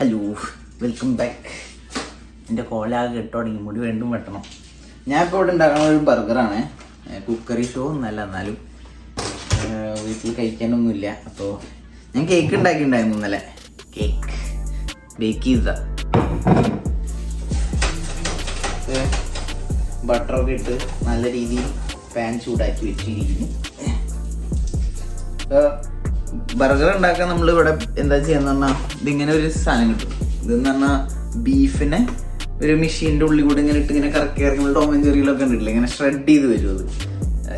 Hello, welcome back. എൻ്റെ കോലാകെ ഇട്ട് തുടങ്ങി, മുടി വീണ്ടും വെട്ടണം. ഞാൻ ഇപ്പോൾ ഇവിടെ ഉണ്ടാക്കുന്ന ഒരു ബർഗറാണ്. കുക്കറി ഷോ ഒന്നല്ല, എന്നാലും വീട്ടിൽ കഴിക്കാനൊന്നുമില്ല. അപ്പോൾ ഞാൻ കേക്ക് ഉണ്ടാക്കിയിട്ടുണ്ടായിരുന്നു ഇന്നലെ. കേക്ക് ബേക്ക് ചെയ്തതാ. ബട്ടറൊക്കെ ഇട്ട് നല്ല രീതിയിൽ പാൻ ചൂടാക്കി വെച്ചിരിക്കുന്നു. ബർഗർ ഉണ്ടാക്കാൻ നമ്മളിവിടെ എന്താ ചെയ്യാന്ന് പറഞ്ഞാൽ ഇതിങ്ങനെ ഒരു സാധനം കിട്ടും. ഇതെന്ന് പറഞ്ഞാൽ ബീഫിനെ ഒരു മെഷീൻ്റെ ഉള്ളിൽ കൂടെ ഇങ്ങനെ ഇട്ട് ഇങ്ങനെ കറക്കി ഇറങ്ങുന്ന ടോം ആൻഡ് ജെറിയിലൊക്കെ ഉണ്ടിട്ടില്ല, ഇങ്ങനെ ഷ്രെഡ് ചെയ്ത് വരും. അത്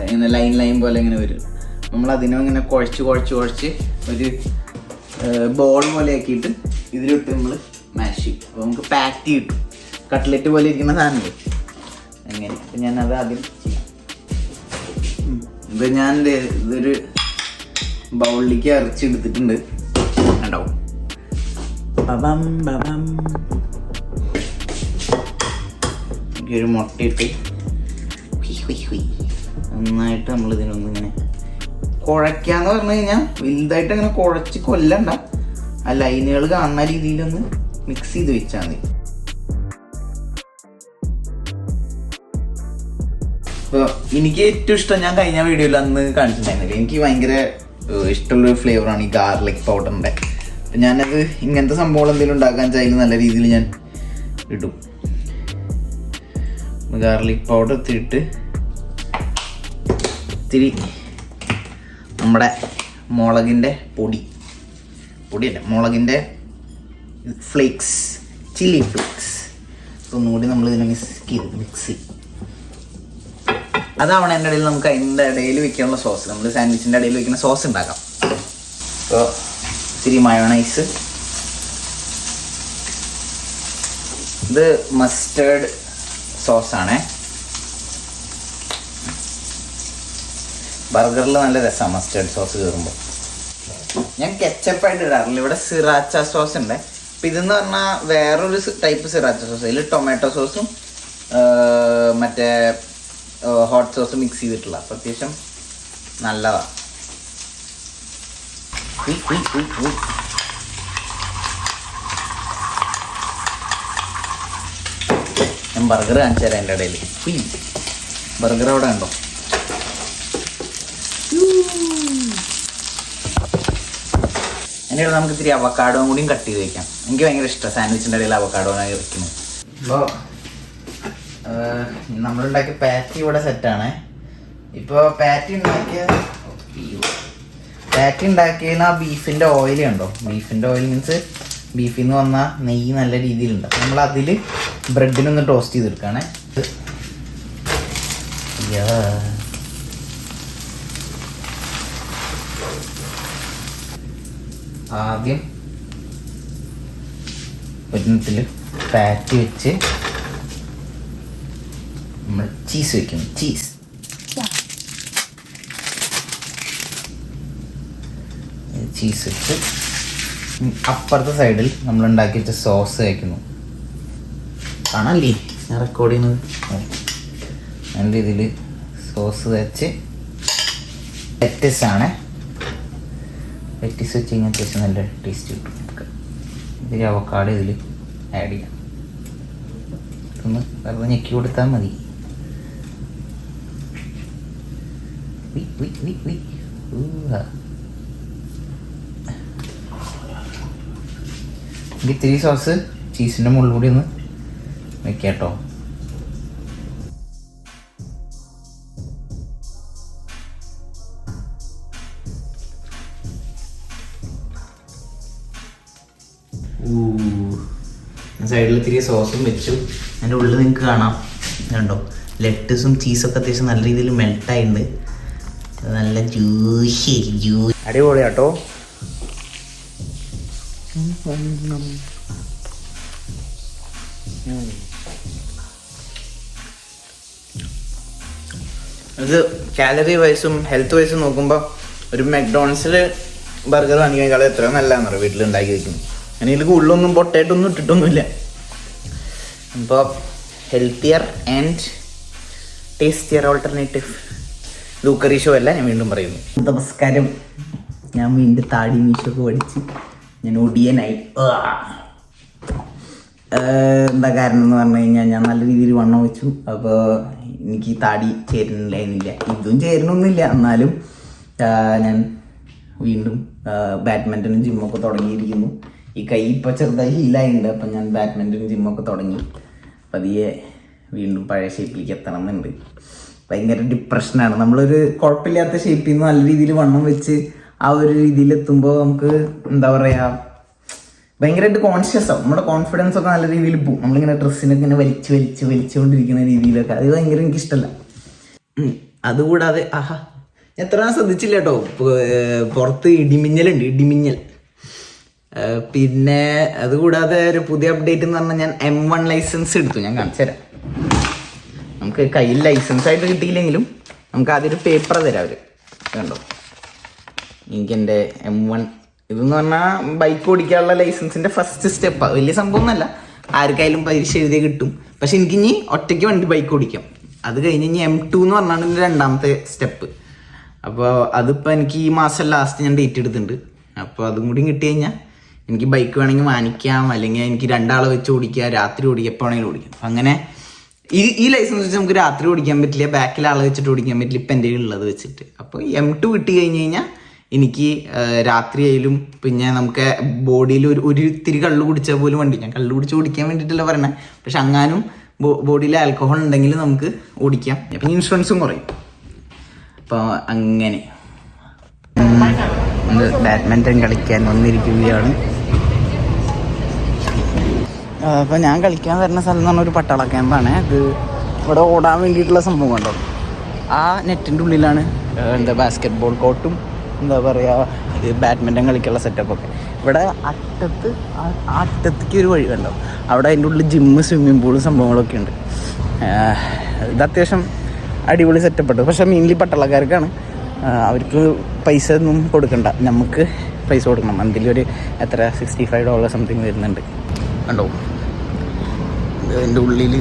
ഇങ്ങനെ ലൈൻ പോലെ ഇങ്ങനെ വരും. നമ്മളതിനെ ഇങ്ങനെ കുഴച്ച് ഒരു ബോൾ പോലെ ആക്കിയിട്ട് ഇതിലിട്ട് നമ്മൾ മാഷ് ചെയ്യും. അപ്പോൾ നമുക്ക് പാറ്റി കിട്ടും, കട്ട്ലറ്റ് പോലെ ഇരിക്കുന്ന സാധനങ്ങൾ. അങ്ങനെ അപ്പം ഞാനത് ആദ്യം ചെയ്യാം. ഇപ്പം ഞാൻ ഇതൊരു ബൗളിലേക്ക് അരച്ചെടുത്തിട്ടുണ്ട്. ഉണ്ടാവും ഒരു മുട്ടയിട്ട് നന്നായിട്ട് നമ്മളിതിനൊന്ന് ഇങ്ങനെ കുഴയ്ക്കാന്ന് പറഞ്ഞു കഴിഞ്ഞാൽ വലുതായിട്ട് അങ്ങനെ കുഴച്ച് കൊല്ലണ്ട, ആ ലൈനുകൾ കാണുന്ന രീതിയിലൊന്ന് മിക്സ് ചെയ്ത് വെച്ചാൽ മതി. അപ്പോൾ എനിക്ക് ഏറ്റവും ഇഷ്ടം, ഞാൻ കഴിഞ്ഞ വീഡിയോയിൽ അന്ന് കാണിച്ചിട്ടുണ്ടായിരുന്നില്ല, എനിക്ക് ഭയങ്കര ഇഷ്ടമുള്ളൊരു ഫ്ലേവറാണ് ഈ ഗാർലിക് പൗഡറിൻ്റെ. അപ്പം ഞാനത് ഇങ്ങനത്തെ സംഭവങ്ങൾ എന്തെങ്കിലും ഉണ്ടാക്കാൻ വെച്ചാൽ നല്ല രീതിയിൽ ഞാൻ ഇടും. ഗാർലിക് പൗഡർ ഇട്ടിട്ട് ഇത്തിരി നമ്മുടെ മുളകിൻ്റെ പൊടിയല്ല, മുളകിൻ്റെ ഫ്ലേക്സ്, ചില്ലി ഫ്ലേക്സ് ഒന്നുകൂടി നമ്മളിതിനെ മിക്സ് ചെയ്യും. അതാണ് എൻ്റെ ഇടയിൽ നമുക്ക് അതിൻ്റെ ഇടയിൽ വെക്കാനുള്ള സോസ്, നമ്മൾ സാൻഡ്വിച്ചിൻ്റെ ഇടയിൽ വെക്കുന്ന സോസ് ഉണ്ടാക്കാം. അപ്പോൾ ഇത്തിരി മയോണൈസ്, ഇത് മസ്റ്റേർഡ് സോസാണേ. ബർഗറിൽ നല്ല രസമാണ് മസ്റ്റേർഡ് സോസ് കയറുമ്പോൾ. ഞാൻ കെച്ചപ്പായിട്ട് ഇടാറില്ല, ഇവിടെ സിറാച്ച സോസ് ഉണ്ട്. അപ്പം ഇതെന്ന് പറഞ്ഞാൽ വേറൊരു ടൈപ്പ് സിറാച്ച സോസ്, ഇതിൽ ടൊമാറ്റോ സോസും മറ്റേ ഹോട്ട് സോസ് മിക്സ് ചെയ്തിട്ടുള്ള, അപ്പോൾ അത്യാവശ്യം നല്ലതാണ്. ഞാൻ ബർഗർ കാണിച്ചു തരാം. എൻ്റെ ഇടയിൽ ബർഗർ അവിടെ ഉണ്ടോ? അതിൻ്റെ ഇടയിൽ നമുക്ക് ഇത്തിരി അവക്കാഡോയും കൂടിയും കട്ട് ചെയ്ത് വയ്ക്കാം. എനിക്ക് ഭയങ്കര ഇഷ്ടമാണ് സാൻഡ്വിച്ചിൻ്റെ ഇടയിൽ അവക്കാഡോനായി ഇറക്കുന്നത്. അപ്പോൾ നമ്മളുണ്ടാക്കിയ പാറ്റി ഇവിടെ സെറ്റാണ്. ഇപ്പോൾ പാറ്റി ഉണ്ടാക്കിയതിന് ആ ബീഫിൻ്റെ ഓയിൽ കണ്ടോ? ബീഫിൻ്റെ ഓയിൽ മീൻസ് ബീഫിൽ നിന്ന് വന്ന നെയ്യ് നല്ല രീതിയിലുണ്ട്. അപ്പോൾ നമ്മൾ അതിൽ ബ്രെഡിനൊന്ന് ടോസ്റ്റ് ചെയ്തെടുക്കുകയാണേ. ആദ്യം ഒരെണ്ണത്തിൽ പാറ്റി വെച്ച് നമ്മൾ ചീസ് വെക്കുന്നു. ചീസ് വെച്ച് അപ്പുറത്തെ സൈഡിൽ നമ്മൾ ഉണ്ടാക്കി വെച്ച സോസ് വയ്ക്കുന്നു. കാണാല്ലേ ഞാൻ റെക്കോർഡ് ചെയ്യുന്നത്? നല്ല രീതിയിൽ സോസ് വെച്ച് ലെറ്റസാണ്. ലെറ്റസ് വെച്ച് കഴിഞ്ഞാൽ അത്യാവശ്യം നല്ല ടേസ്റ്റ് കിട്ടും. ഇതിൽ അവക്കാഡോ ഇതിൽ ആഡ് ചെയ്യാം. ഒന്ന് വെറുതെ ഞെക്കി കൊടുത്താൽ മതി. ഇത്തിരി സോസ് ചീസിൻ്റെ മുകളിൽ കൂടി ഒന്ന് വെക്കാം കേട്ടോ. സൈഡിൽ ഇത്തിരി സോസും വെച്ചു. അതിൻ്റെ ഉള്ളിൽ നിങ്ങൾക്ക് കാണാം കണ്ടോ, ലെറ്റസും ചീസൊക്കെ അത്യാവശ്യം നല്ല രീതിയിൽ മെൽട്ടായിട്ടുണ്ട്. നല്ല ജ്യൂസി അടിപൊളി കേട്ടോ. ഇത് കാലറി വൈസും ഹെൽത്ത് വൈസും നോക്കുമ്പോൾ ഒരു മെക്ഡോണൽസിൽ ബർഗർ വാങ്ങിക്കാൻ എത്രയോ നല്ലതാണെന്ന് അറിയാം വീട്ടിൽ ഉണ്ടാക്കി വയ്ക്കുന്നത്. അങ്ങനെ ഇതിൽ കൂടുതലൊന്നും പൊട്ടേറ്റൊന്നും ഇട്ടിട്ടൊന്നുമില്ല. അപ്പോൾ healthier and tastier alternative cookery show അല്ല, ഞാൻ വീണ്ടും പറയുന്നു. നമസ്കാരം. ഞാൻ വീണ്ടും താടി മീശൊക്കെ പഠിച്ച് ഞാൻ ഒടിയനായി. എന്താ കാരണം എന്ന് പറഞ്ഞു കഴിഞ്ഞാൽ ഞാൻ നല്ല രീതിയിൽ വണ്ണം വെച്ചു. അപ്പോൾ എനിക്ക് താടി ചേരുന്നില്ല, ഇതും ചേരണമൊന്നുമില്ല. എന്നാലും ഞാൻ വീണ്ടും ബാഡ്മിൻ്റനും ജിമ്മൊക്കെ തുടങ്ങിയിരിക്കുന്നു. ഈ കൈ ഇപ്പോൾ ചെറുതായി ഹീലായിട്ടുണ്ട്. അപ്പം ഞാൻ ബാഡ്മിൻ്റനും ജിമ്മൊക്കെ തുടങ്ങി പതിയെ വീണ്ടും പഴയ ഷേപ്പിലേക്ക് എത്തണം എന്നുണ്ട്. ഭയങ്കര ഡിപ്രഷനാണ്. നമ്മളൊരു കുഴപ്പമില്ലാത്ത ഷേപ്പിൽ നിന്ന് നല്ല രീതിയിൽ വണ്ണം വെച്ച് ആ ഒരു രീതിയിലെത്തുമ്പോൾ നമുക്ക് എന്താ പറയുക, ഭയങ്കരമായിട്ട് കോൺഷ്യസ് ആവും. നമ്മുടെ കോൺഫിഡൻസ് ഒക്കെ നല്ല രീതിയിൽ പോകും. നമ്മളിങ്ങനെ ഡ്രസ്സിനൊക്കെ ഇങ്ങനെ വലിച്ചുകൊണ്ടിരിക്കുന്ന രീതിയിലൊക്കെ അത് ഭയങ്കര എനിക്കിഷ്ടമല്ല. അതുകൂടാതെ എത്ര ശ്രദ്ധിച്ചില്ല കേട്ടോ, പുറത്ത് ഇടിമിന്നലുണ്ട്, ഇടിമിന്നൽ. പിന്നെ അതുകൂടാതെ ഒരു പുതിയ അപ്ഡേറ്റ് എന്ന് പറഞ്ഞാൽ ഞാൻ M1 ലൈസൻസ് എടുത്തു. ഞാൻ കാണിച്ചു തരാം. നമുക്ക് കയ്യിൽ ലൈസൻസ് ആയിട്ട് കിട്ടിയില്ലെങ്കിലും നമുക്ക് ആദ്യം ഒരു പേപ്പർ തരാം അവർ. കണ്ടോ, എനിക്കെൻ്റെ M1 ഇതെന്ന് പറഞ്ഞാൽ ബൈക്ക് ഓടിക്കാനുള്ള ലൈസൻസിൻ്റെ ഫസ്റ്റ് സ്റ്റെപ്പാണ്. വലിയ സംഭവമൊന്നുമല്ല, ആർക്കായാലും പരീക്ഷ എഴുതിയേ കിട്ടും. പക്ഷെ എനിക്കിനി ഒറ്റയ്ക്ക് വണ്ടി ബൈക്ക് ഓടിക്കാം. അത് കഴിഞ്ഞ് ഇനി M2 എന്ന് പറഞ്ഞാണ് എൻ്റെ രണ്ടാമത്തെ സ്റ്റെപ്പ്. അപ്പോൾ അതിപ്പോൾ എനിക്ക് ഈ മാസം ലാസ്റ്റ് ഞാൻ ഡേറ്റ് എടുത്തിട്ടുണ്ട്. അപ്പോൾ അതും കൂടി കിട്ടി കഴിഞ്ഞാൽ എനിക്ക് ബൈക്ക് വേണമെങ്കിൽ വാങ്ങിക്കാം, അല്ലെങ്കിൽ എനിക്ക് രണ്ടാളെ വെച്ച് ഓടിക്കാം, രാത്രി ഓടിക്കാം, എപ്പോൾ വേണമെങ്കിലും ഓടിക്കാം. അപ്പം അങ്ങനെ ഈ ലൈസൻസ് വെച്ച് നമുക്ക് രാത്രി ഓടിക്കാൻ പറ്റില്ല, ബാക്കിൽ ആളെ വെച്ചിട്ട് ഓടിക്കാൻ പറ്റില്ല, ഇപ്പം എൻ്റെ ഉള്ളത് വെച്ചിട്ട്. അപ്പോൾ M2 കിട്ടി കഴിഞ്ഞ് കഴിഞ്ഞാൽ എനിക്ക് രാത്രിയായാലും പിന്നെ നമുക്ക് ബോഡിയിൽ ഒരു ഇത്തിരി കള്ളു കുടിച്ചാൽ പോലും വണ്ടി, ഞാൻ കള്ളു കുടിച്ച് ഓടിക്കാൻ വേണ്ടിയിട്ടല്ല പറയണേ, പക്ഷെ അങ്ങാനും ബോഡിയിൽ ആൽക്കഹോൾ ഉണ്ടെങ്കിൽ നമുക്ക് ഓടിക്കാം. അപ്പം ഇൻഷുറൻസും കുറയും. അപ്പോൾ അങ്ങനെ ബാഡ്മിൻ്റൺ കളിക്കാൻ വന്നിരിക്കുകയാണ്. അപ്പോൾ ഞാൻ കളിക്കാൻ വരുന്ന സ്ഥലം എന്ന് പറഞ്ഞാൽ ഒരു പട്ടാള ക്യാമ്പാണ്. ഇത് ഇവിടെ ഓടാൻ വേണ്ടിയിട്ടുള്ള സംഭവം കണ്ടോ, ആ നെറ്റിൻ്റെ ഉള്ളിലാണ് എന്താ ബാസ്കറ്റ് ബോൾ കോർട്ടും എന്താ പറയുക ഇത് ബാഡ്മിൻ്റൺ കളിക്കാനുള്ള സെറ്റപ്പൊക്കെ. ഇവിടെ അറ്റത്തേക്ക് ഒരു വഴി കണ്ടോ, അവിടെ അതിൻ്റെ ഉള്ളിൽ ജിമ്മ്, സ്വിമ്മിംഗ് പൂളും സംഭവങ്ങളൊക്കെ ഉണ്ട്. ഇത് അത്യാവശ്യം അടിപൊളി സെറ്റപ്പ്. പക്ഷേ മെയിൻലി പട്ടാളക്കാർക്കാണ്. അവർക്ക് പൈസ ഒന്നും കൊടുക്കണ്ട, നമുക്ക് പൈസ കൊടുക്കണം. മന്ത്ലി ഒരു എത്ര $65 സംതിങ് വരുന്നുണ്ട്. കണ്ടോ, ഇതിൻ്റെ ഉള്ളിൽ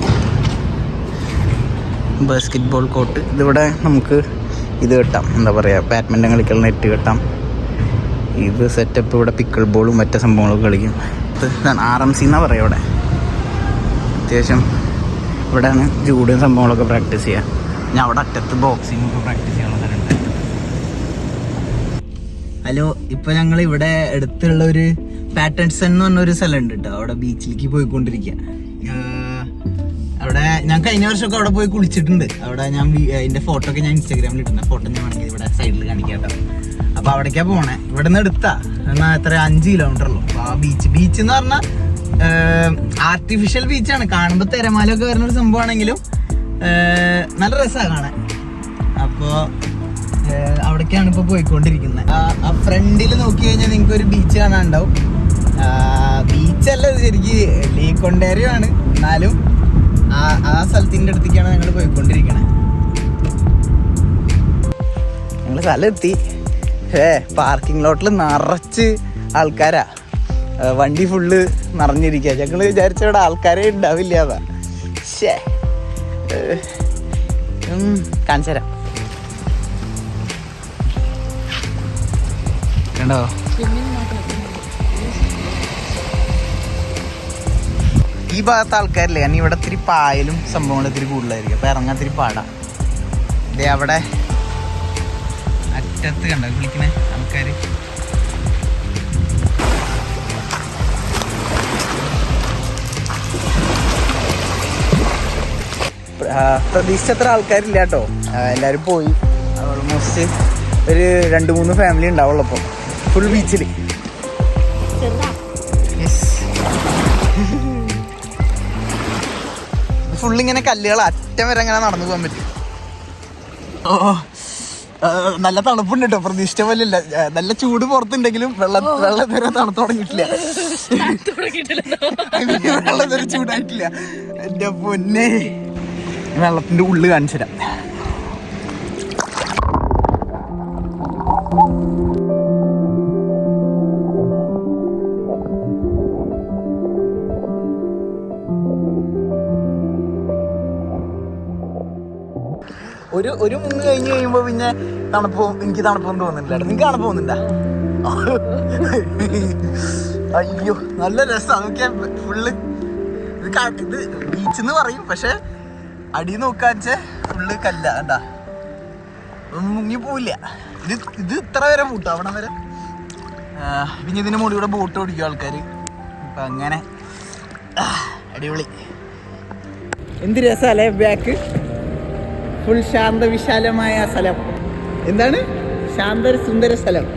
ബാസ്കറ്റ് ബോൾ കോർട്ട്. ഇതിവിടെ നമുക്ക് ഇത് കിട്ടാം, എന്താ പറയുക, ബാഡ്മിൻ്റൺ കളിക്കുന്ന നെറ്റ് കിട്ടാം. ഇത് സെറ്റപ്പ്. ഇവിടെ പിക്കിൾ ബോളും മറ്റു സംഭവങ്ങളൊക്കെ കളിക്കും. ഇതാണ് RMC എന്നാണ് പറയുക. ഇവിടെ അത്യാവശ്യം ഇവിടെയാണ് ജൂഡും സംഭവങ്ങളൊക്കെ പ്രാക്ടീസ് ചെയ്യുക. ഞാൻ അവിടെ അറ്റത്ത് ബോക്സിംഗ് ഒക്കെ പ്രാക്ടീസ് ചെയ്യാനുള്ള സ്ഥലമുണ്ട്. ഹലോ, ഇപ്പോൾ ഞങ്ങൾ ഇവിടെ അടുത്തുള്ള ഒരു പാറ്റേൺസൺ എന്ന് പറഞ്ഞൊരു സ്ഥലമുണ്ട് കേട്ടോ. അവിടെ ബീച്ചിലേക്ക് പോയിക്കൊണ്ടിരിക്കുക. അവിടെ ഞാൻ കഴിഞ്ഞ വർഷമൊക്കെ അവിടെ പോയി കുളിച്ചിട്ടുണ്ട്. അവിടെ ഞാൻ അതിൻ്റെ ഫോട്ടോ ഒക്കെ ഞാൻ ഇൻസ്റ്റാഗ്രാമിൽ ഇട്ടുണ്ട്. ഫോട്ടോ ഞാൻ വേണമെങ്കിൽ ഇവിടെ സൈഡിൽ കാണിക്കാം കേട്ടോ. അപ്പോൾ അവിടേക്കാണ് പോണേ. ഇവിടെ നിന്ന് എടുത്താ എന്നാൽ എത്ര 5 കിലോമീറ്ററുള്ളൂ. അപ്പോൾ ആ ബീച്ച് എന്ന് പറഞ്ഞാൽ ആർട്ടിഫിഷ്യൽ ബീച്ചാണ്. കാണുമ്പോൾ തിരമാലയൊക്കെ വരുന്നൊരു സംഭവമാണെങ്കിലും നല്ല രസമാണ് കാണാൻ. അപ്പോൾ അവിടേക്കാണ് ഇപ്പോൾ പോയിക്കൊണ്ടിരിക്കുന്നത്. ആ ഫ്രണ്ടിൽ നോക്കി കഴിഞ്ഞാൽ നിങ്ങൾക്ക് ഒരു ബീച്ച് കാണാനുണ്ടാവും. ബീച്ചല്ല, ശരിക്ക് ലേക്ക് ഒണ്ടാരിയോ ആണ്. എന്നാലും ആ സ്ഥലത്തിൻ്റെ അടുത്തേക്കാണ് ഞങ്ങൾ പോയിക്കൊണ്ടിരിക്കണേ. ഞങ്ങൾ സ്ഥലം എത്തി. പാർക്കിംഗ് ലോട്ടിൽ നിറച്ച് ആൾക്കാരാ, വണ്ടി ഫുള്ള് നിറഞ്ഞിരിക്കുക. ഞങ്ങൾ വിചാരിച്ച ഇവിടെ ആൾക്കാരെ ഉണ്ടാവില്ല. അതാ ശേ കാണിച്ചു തരാം. കണ്ടോ, ഈ ഭാഗത്ത് ആൾക്കാരില്ലേ, കാരണം ഇവിടെ ഇത്തിരി പായലും സംഭവങ്ങളും ഇത്തിരി കൂടുതലായിരിക്കും. അപ്പം ഇറങ്ങാൻ ഇത്തിരി പാടാ. ഇതേ അവിടെ അറ്റത്ത് കണ്ടോ വിളിക്കണേ ആൾക്കാർ. പ്രതീക്ഷിച്ചത്ര ആൾക്കാരില്ല കേട്ടോ. എല്ലാവരും പോയി. ഓൾമോസ്റ്റ് ഒരു 2-3 ഫാമിലി ഉണ്ടാവുള്ളൂ. അപ്പോൾ ഫുൾ ബീച്ചിൽ ഫുള്ളിങ്ങനെ കല്ലുകൾ അറ്റം വരെ അങ്ങനെ നടന്നു പോകാൻ പറ്റും. നല്ല തണുപ്പുണ്ട് കേട്ടോ, പ്രതീക്ഷിച്ച പോലെ ഇല്ല. നല്ല ചൂട് പുറത്തുണ്ടെങ്കിലും വെള്ളം വരെ തണുത്ത് തുടങ്ങിയിട്ടില്ല. വെള്ളം വരെ ചൂടായിട്ടില്ല. എൻ്റെ പൊന്നെ, വെള്ളത്തിൻ്റെ ഉള്ളിൽ കാണിച്ചു തരാം. ഒരു മുങ്ങ് കഴിഞ്ഞ് കഴിയുമ്പോൾ പിന്നെ എനിക്ക് തണുപ്പൊന്നും തോന്നുന്നില്ല. നിങ്ങൾക്ക് തണുപ്പ് തോന്നുന്നുണ്ടാ? അയ്യോ, നല്ല രസമാണ്. നോക്കിയാൽ ഫുള്ള് ഇത് ബീച്ചെന്ന് പറയും, പക്ഷെ അടി നോക്കാച്ച ഫുള്ള് കല്ല എന്താ ഒന്നും മുങ്ങി പോവില്ല. ഇത് ഇത്ര വരെ മൂട്ടോ അവിടെ വരെ. പിന്നെ ഇതിന്റെ മുകളിൽ കൂടെ ബോട്ട് ഓടിക്കും ആൾക്കാർ. അപ്പം അങ്ങനെ അടിപൊളി. എന്ത് രസമല്ലേ ബാക്ക്. ഫുൾ ശാന്ത വിശാലമായ സ്ഥലം. എന്താണ് ശാന്ത സുന്ദര സ്ഥലം.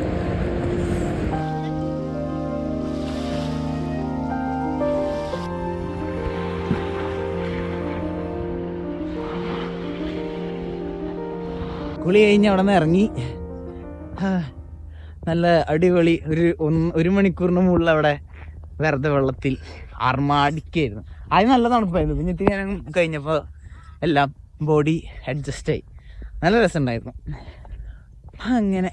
കുളി കഴിഞ്ഞ് അവിടെ നിന്ന് ഇറങ്ങി. നല്ല അടിപൊളി. ഒരു മണിക്കൂറിന് മുകളിൽ അവിടെ വെറുതെ വെള്ളത്തിൽ ആർമാടിക്കായിരുന്നു. അത് നല്ല തണുപ്പായിരുന്നു. പിന്നെ ഞാൻ കഴിഞ്ഞപ്പോൾ എല്ലാം ബോഡി അഡ്ജസ്റ്റ് ആയി. നല്ല രസമുണ്ടായിരുന്നു. അങ്ങനെ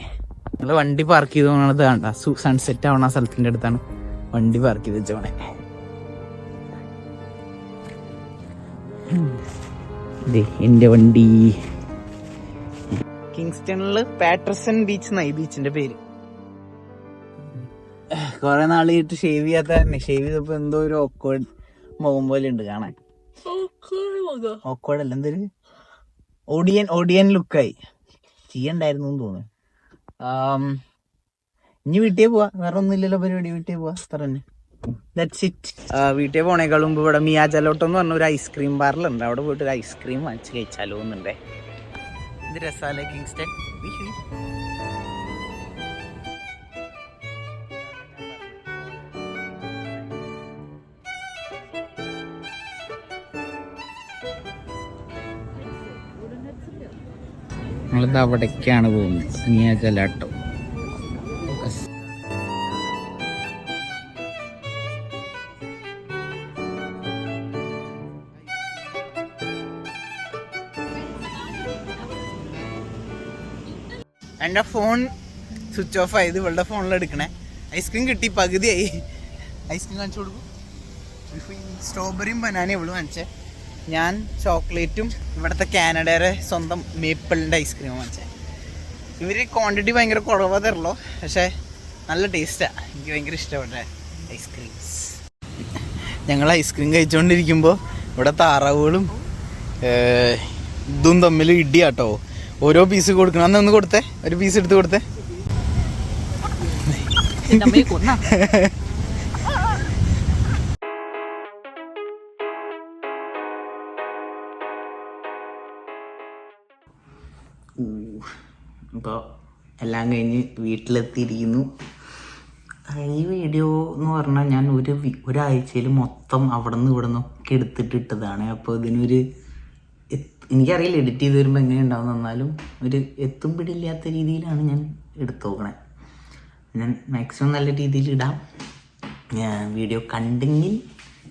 നമ്മൾ വണ്ടി പാർക്ക് ചെയ്ത് പോകണത് വേണ്ട. സൺസെറ്റ് ആവണ ആ സ്ഥലത്തിൻ്റെ അടുത്താണ് വണ്ടി പാർക്ക് ചെയ്ത് വെച്ചോണേ. എൻ്റെ വണ്ടി കിങ്സ്റ്റണില് പാറ്റർസൺ ബീച്ച് എന്നായി ബീച്ചിന്റെ പേര്. കൊറേ നാളായിട്ട് ഷേവ് ചെയ്യാത്ത തന്നെ. ഷേവ് ചെയ്തപ്പോ എന്തോ ഒരു ഓക്വേർഡ് മുഖം പോലെ ഉണ്ട് കാണാൻ. ഓക്വേർഡ് അല്ല, എന്തൊരു ഓഡിയൻ ലുക്കായി. ചെയ്യണ്ടായിരുന്നു തോന്നുന്നു. ഇനി വീട്ടിൽ പോവാ. വേറെ ഒന്നുമില്ലല്ലോ പരിപാടി. വീട്ടിൽ പോവാ അത്ര തന്നെ. That's it. വീട്ടിൽ പോണേക്കാളും മുമ്പ് ഇവിടെ മിയാജലോട്ടോ എന്ന് പറഞ്ഞ ഒരു ഐസ്ക്രീം പാർലറുണ്ട്. അവിടെ പോയിട്ട് ഒരു ഐസ്ക്രീം വാങ്ങിച്ച് കഴിച്ചാലോ എന്നുണ്ടേ. ഇത് രസാലെ കിങ്സ്റ്റൺ. നമ്മളിത് അവിടേക്കാണ് പോകുന്നത്. മിയാജലോട്ടോ. എൻ്റെ ഫോൺ സ്വിച്ച് ഓഫ് ആയത്. ഇവളുടെ ഫോണിൽ എടുക്കണേ. ഐസ്ക്രീം കിട്ടി, പകുതിയായി. ഐസ്ക്രീം കാണിച്ചു കൊടുക്കും. സ്ട്രോബെറിയും ബനാനയും ഇവള് വാങ്ങിച്ചേ. ഞാൻ ചോക്ലേറ്റും ഇവിടുത്തെ കാനഡയുടെ സ്വന്തം മേപ്പിളിൻ്റെ ഐസ്ക്രീം വാങ്ങിച്ചേ. ഇവർ ക്വാണ്ടിറ്റി ഭയങ്കര കുറവാ തരുള്ളൂ, പക്ഷേ നല്ല ടേസ്റ്റാണ്. എനിക്ക് ഭയങ്കര ഇഷ്ടപ്പെട്ട ഐസ്ക്രീംസ്. ഞങ്ങൾ ഐസ്ക്രീം കഴിച്ചുകൊണ്ടിരിക്കുമ്പോൾ ഇവിടെ താറാവുകളും ഇതും തമ്മിൽ ഇടിയാട്ടോ. ഓരോ പീസ് കൊടുക്കണം. അന്ന് ഒന്ന് കൊടുത്തേ, ഒരു പീസ് എടുത്ത് കൊടുത്തേ. ഇപ്പോൾ എല്ലാം കഴിഞ്ഞ് വീട്ടിലെത്തിയിരിക്കുന്നു. ഈ വീഡിയോ എന്ന് പറഞ്ഞാൽ ഞാൻ ഒരാഴ്ചയിൽ മൊത്തം അവിടെ നിന്ന് ഇവിടെ നിന്നൊക്കെ എടുത്തിട്ടിട്ടതാണ്. അപ്പോൾ ഇതിനൊരു എനിക്കറിയില്ല എഡിറ്റ് ചെയ്ത് വരുമ്പോൾ എങ്ങനെ ഉണ്ടാവും. എന്നാലും ഒരു എത്തും പിടിയില്ലാത്ത രീതിയിലാണ് ഞാൻ എടുത്തു നോക്കണേ. ഞാൻ മാക്സിമം നല്ല രീതിയിൽ ഇടാം. വീഡിയോ കണ്ടെങ്കിൽ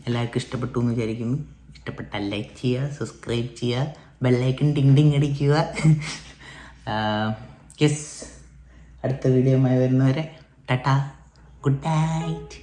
എല്ലാവർക്കും ഇഷ്ടപ്പെട്ടു എന്ന് വിചാരിക്കുന്നു. ഇഷ്ടപ്പെട്ടാൽ ലൈക്ക് ചെയ്യുക, സബ്സ്ക്രൈബ് ചെയ്യുക, ബെല്ലൈക്കൺ ടിങ് ടിങ് അടിക്കുക. യെസ്, അടുത്ത വീഡിയോയുമായി വരുന്നവരെ ടാറ്റാ, ഗുഡ് നൈറ്റ്.